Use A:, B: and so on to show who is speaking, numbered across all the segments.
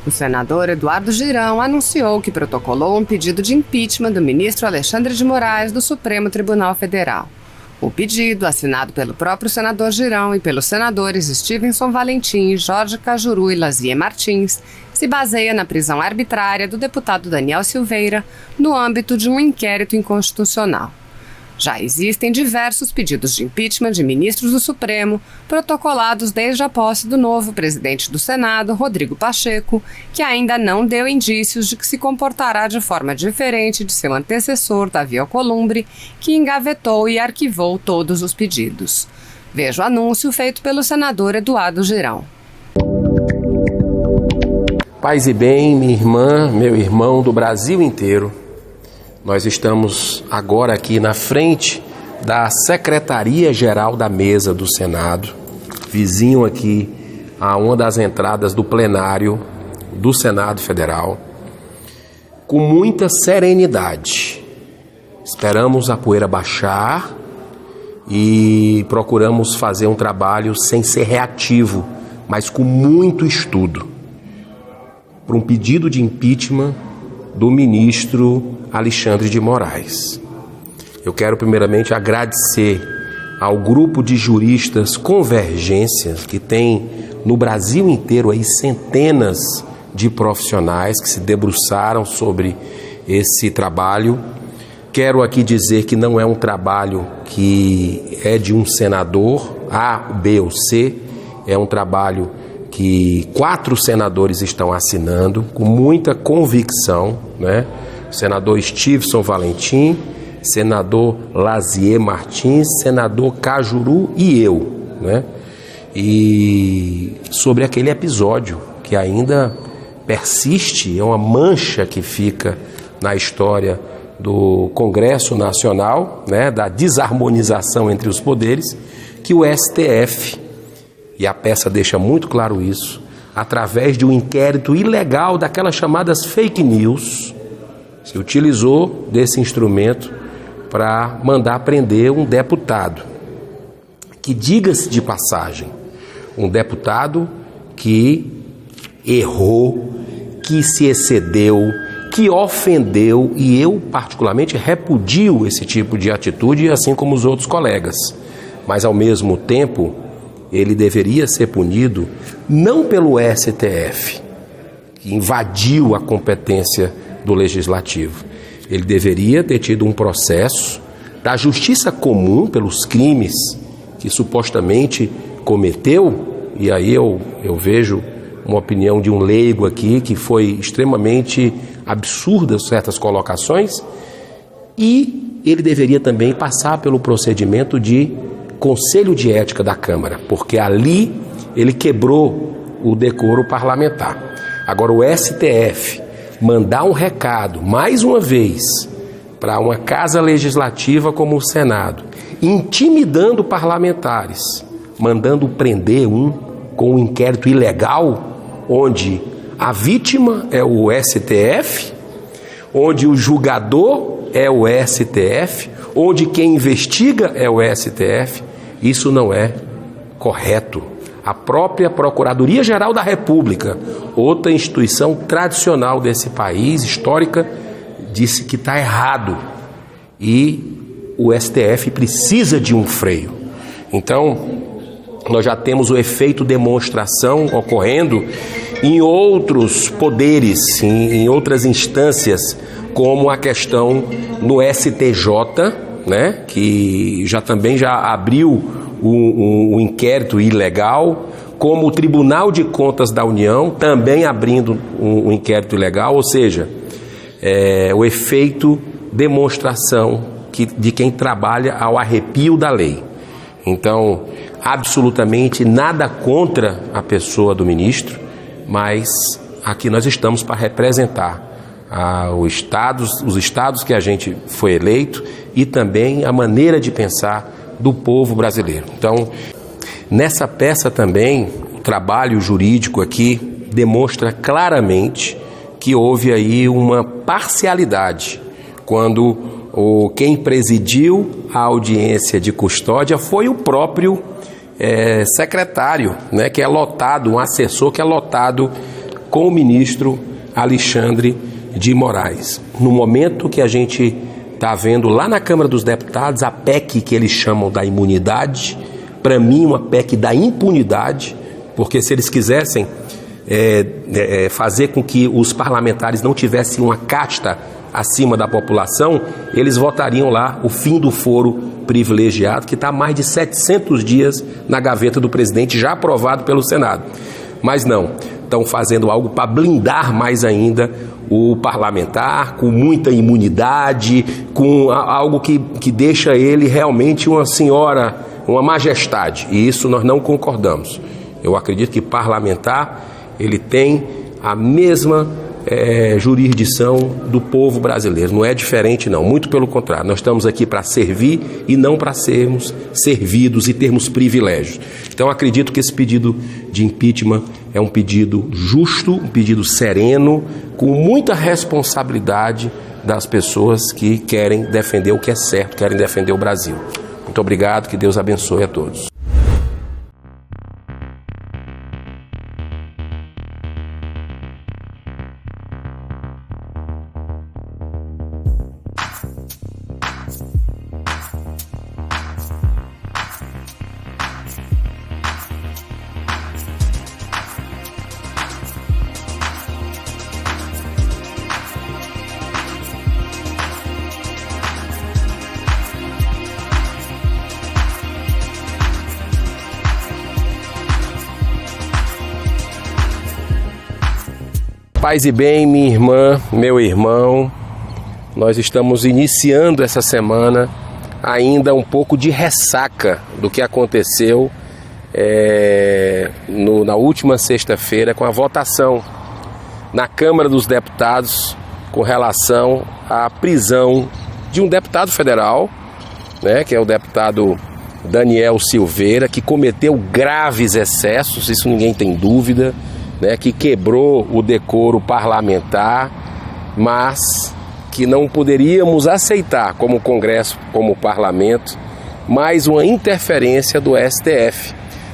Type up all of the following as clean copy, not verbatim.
A: O senador Eduardo Girão anunciou que protocolou um pedido de impeachment do ministro Alexandre de Moraes do Supremo Tribunal Federal. O pedido, assinado pelo próprio senador Girão e pelos senadores Stevenson Valentim, Jorge Cajuru e Lazier Martins, se baseia na prisão arbitrária do deputado Daniel Silveira no âmbito de um inquérito inconstitucional. Já existem diversos pedidos de impeachment de ministros do Supremo, protocolados desde a posse do novo presidente do Senado, Rodrigo Pacheco, que ainda não deu indícios de que se comportará de forma diferente de seu antecessor, Davi Alcolumbre, que engavetou e arquivou todos os pedidos. Veja o anúncio feito pelo senador Eduardo Girão.
B: Paz e bem, minha irmã, meu irmão do Brasil inteiro. Nós estamos agora aqui na frente da Secretaria-Geral da Mesa do Senado, vizinho aqui a uma das entradas do plenário do Senado Federal, com muita serenidade. Esperamos a poeira baixar e procuramos fazer um trabalho sem ser reativo, mas com muito estudo, para um pedido de impeachment do ministro Alexandre de Moraes. Eu quero primeiramente agradecer ao grupo de juristas Convergência, que tem no Brasil inteiro aí centenas de profissionais que se debruçaram sobre esse trabalho. Quero aqui dizer que não é um trabalho que é de um senador A, B ou C, é um trabalho que 4 senadores estão assinando com muita convicção, né? Senador Stevenson Valentim, senador Lazier Martins, senador Cajuru e eu, né? E sobre aquele episódio que ainda persiste, é uma mancha que fica na história do Congresso Nacional, né? Da desarmonização entre os poderes, que o STF, e a peça deixa muito claro isso, através de um inquérito ilegal daquelas chamadas fake news, se utilizou desse instrumento para mandar prender um deputado, que, diga-se de passagem, um deputado que errou, que se excedeu, que ofendeu, e eu particularmente repudio esse tipo de atitude, assim como os outros colegas, mas ao mesmo tempo ele deveria ser punido não pelo STF, que invadiu a competência do Legislativo. Ele deveria ter tido um processo da justiça comum pelos crimes que supostamente cometeu, e aí eu vejo uma opinião de um leigo aqui que foi extremamente absurda certas colocações, e ele deveria também passar pelo procedimento de Conselho de Ética da Câmara, porque ali ele quebrou o decoro parlamentar. Agora o STF mandar um recado, mais uma vez, para uma casa legislativa como o Senado, intimidando parlamentares, mandando prender um com um inquérito ilegal, onde a vítima é o STF, onde o julgador é o STF, onde quem investiga é o STF, isso não é correto. A própria Procuradoria-Geral da República, outra instituição tradicional desse país, histórica, disse que está errado. E o STF precisa de um freio. Então, nós já temos o efeito demonstração ocorrendo em outros poderes, em outras instâncias, como a questão no STJ, né, que também já abriu o inquérito ilegal, como o Tribunal de Contas da União, também abrindo um inquérito ilegal, ou seja, o efeito demonstração de quem trabalha ao arrepio da lei. Então, absolutamente nada contra a pessoa do ministro, mas aqui nós estamos para representar os estados que a gente foi eleito e também a maneira de pensar do povo brasileiro. Então, nessa peça também, o trabalho jurídico aqui demonstra claramente que houve aí uma parcialidade, quando quem presidiu a audiência de custódia foi o próprio secretário, né, que é lotado, um assessor que é lotado com o ministro Alexandre de Moraes. No momento que a gente está vendo lá na Câmara dos Deputados a PEC que eles chamam da imunidade, para mim uma PEC da impunidade, porque se eles quisessem fazer com que os parlamentares não tivessem uma casta acima da população, eles votariam lá o fim do foro privilegiado, que está há mais de 700 dias na gaveta do presidente, já aprovado pelo Senado. Mas não, estão fazendo algo para blindar mais ainda o parlamentar, com muita imunidade, com algo que deixa ele realmente uma senhora, uma majestade, e isso nós não concordamos. Eu acredito que parlamentar, ele tem a mesma jurisdição do povo brasileiro, não é diferente não, muito pelo contrário, nós estamos aqui para servir e não para sermos servidos e termos privilégios. Então acredito que esse pedido de impeachment é um pedido justo, um pedido sereno, com muita responsabilidade das pessoas que querem defender o que é certo, querem defender o Brasil. Muito obrigado, que Deus abençoe a todos. Paz e bem, minha irmã, meu irmão, nós estamos iniciando essa semana ainda um pouco de ressaca do que aconteceu na última sexta-feira com a votação na Câmara dos Deputados com relação à prisão de um deputado federal, né, que é o deputado Daniel Silveira, que cometeu graves excessos, isso ninguém tem dúvida, né, que quebrou o decoro parlamentar, mas que não poderíamos aceitar como Congresso, como Parlamento, mais uma interferência do STF,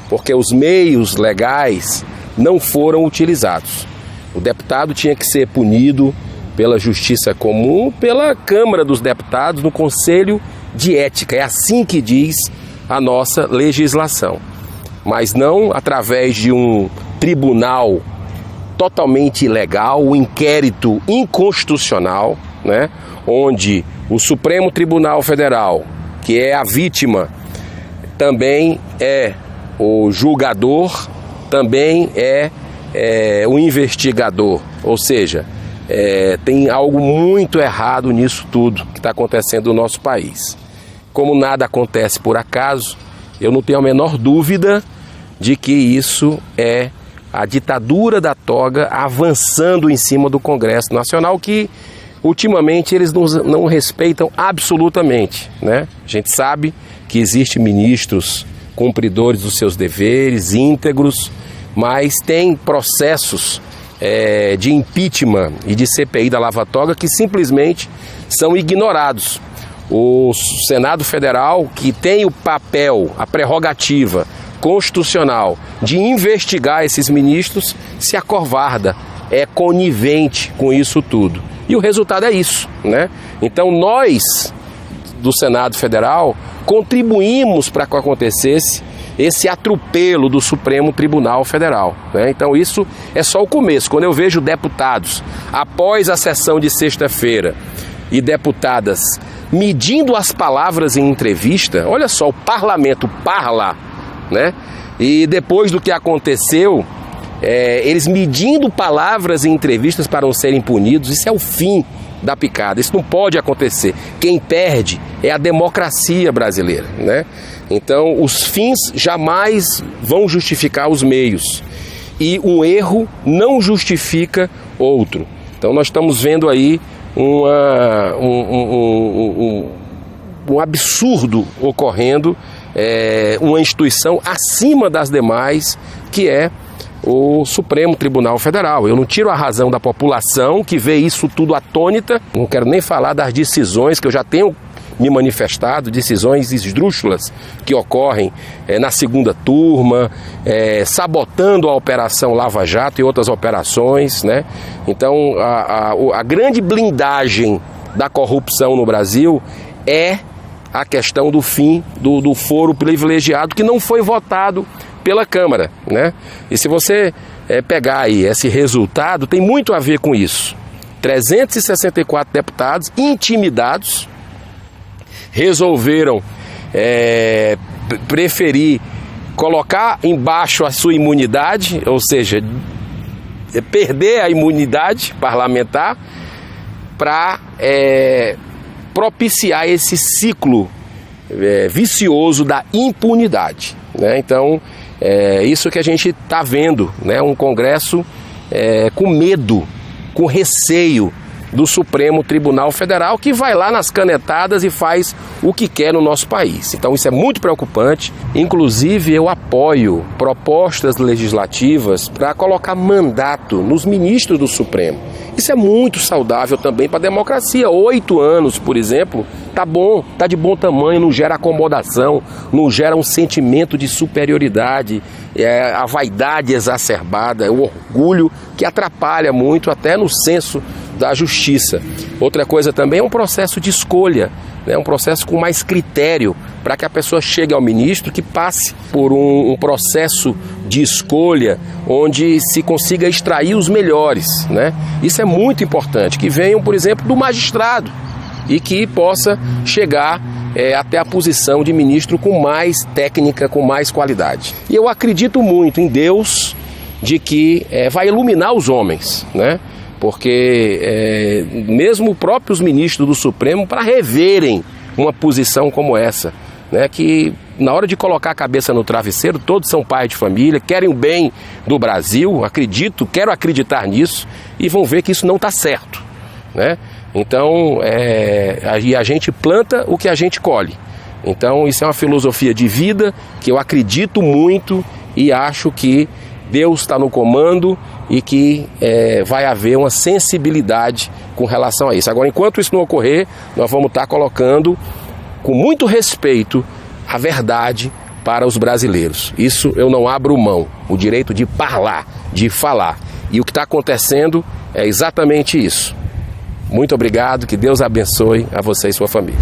B: porque os meios legais não foram utilizados. O deputado tinha que ser punido pela Justiça Comum, pela Câmara dos Deputados, no Conselho de Ética, é assim que diz a nossa legislação, mas não através de um tribunal totalmente ilegal, um inquérito inconstitucional, né, onde o Supremo Tribunal Federal, que é a vítima, também é o julgador, também é o investigador, ou seja, tem algo muito errado nisso tudo que está acontecendo no nosso país. Como nada acontece por acaso, eu não tenho a menor dúvida de que isso é a ditadura da toga avançando em cima do Congresso Nacional, que ultimamente eles não respeitam absolutamente, né? A gente sabe que existem ministros cumpridores dos seus deveres, íntegros, mas tem processos de impeachment e de CPI da Lava Toga que simplesmente são ignorados. O Senado Federal, que tem o papel, a prerrogativa constitucional de investigar esses ministros, se acovarda, é conivente com isso tudo. E o resultado é isso, né? Então nós, do Senado Federal, contribuímos para que acontecesse esse atropelo do Supremo Tribunal Federal, né? Então isso é só o começo. Quando eu vejo deputados, após a sessão de sexta-feira, e deputadas medindo as palavras em entrevista, olha só, o parlamento parla, né? E depois do que aconteceu, eles medindo palavras em entrevistas para não serem punidos, isso é o fim da picada, isso não pode acontecer. Quem perde é a democracia brasileira, né? Então os fins jamais vão justificar os meios, e um erro não justifica outro. Então nós estamos vendo aí um absurdo ocorrendo, uma instituição acima das demais, que é o Supremo Tribunal Federal. Eu não tiro a razão da população que vê isso tudo atônita, não quero nem falar das decisões que eu já tenho me manifestado, decisões esdrúxulas que ocorrem na segunda turma, sabotando a Operação Lava Jato e outras operações, né? Então, a grande blindagem da corrupção no Brasil é a questão do fim do foro privilegiado, que não foi votado pela Câmara, né? E se você pegar aí esse resultado, tem muito a ver com isso. 364 deputados intimidados resolveram preferir colocar embaixo a sua imunidade, ou seja, perder a imunidade parlamentar para propiciar esse ciclo vicioso da impunidade, né? Então, isso que a gente está vendo, né? Um Congresso com medo, com receio do Supremo Tribunal Federal, que vai lá nas canetadas e faz o que quer no nosso país. Então isso é muito preocupante. Inclusive eu apoio propostas legislativas para colocar mandato nos ministros do Supremo. Isso é muito saudável também para a democracia. 8 anos, por exemplo, tá bom, tá de bom tamanho, não gera acomodação, não gera um sentimento de superioridade, a vaidade exacerbada, o orgulho que atrapalha muito até no senso da justiça. Outra coisa também é um processo de escolha, né? Um processo com mais critério, para que a pessoa chegue ao ministro, que passe por um processo de escolha onde se consiga extrair os melhores, né? Isso é muito importante, que venham, por exemplo, do magistrado e que possa chegar até a posição de ministro com mais técnica, com mais qualidade. E eu acredito muito em Deus, de que vai iluminar os homens, né? Porque mesmo próprios ministros do Supremo, para reverem uma posição como essa, né? Que na hora de colocar a cabeça no travesseiro, todos são pais de família, querem o bem do Brasil, quero acreditar nisso, e vão ver que isso não está certo, né? Então, a gente planta o que a gente colhe. Então, isso é uma filosofia de vida que eu acredito muito e acho que Deus está no comando e que vai haver uma sensibilidade com relação a isso. Agora, enquanto isso não ocorrer, nós vamos estar colocando com muito respeito a verdade para os brasileiros. Isso eu não abro mão, o direito de falar. E o que está acontecendo é exatamente isso. Muito obrigado, que Deus abençoe a você e sua família.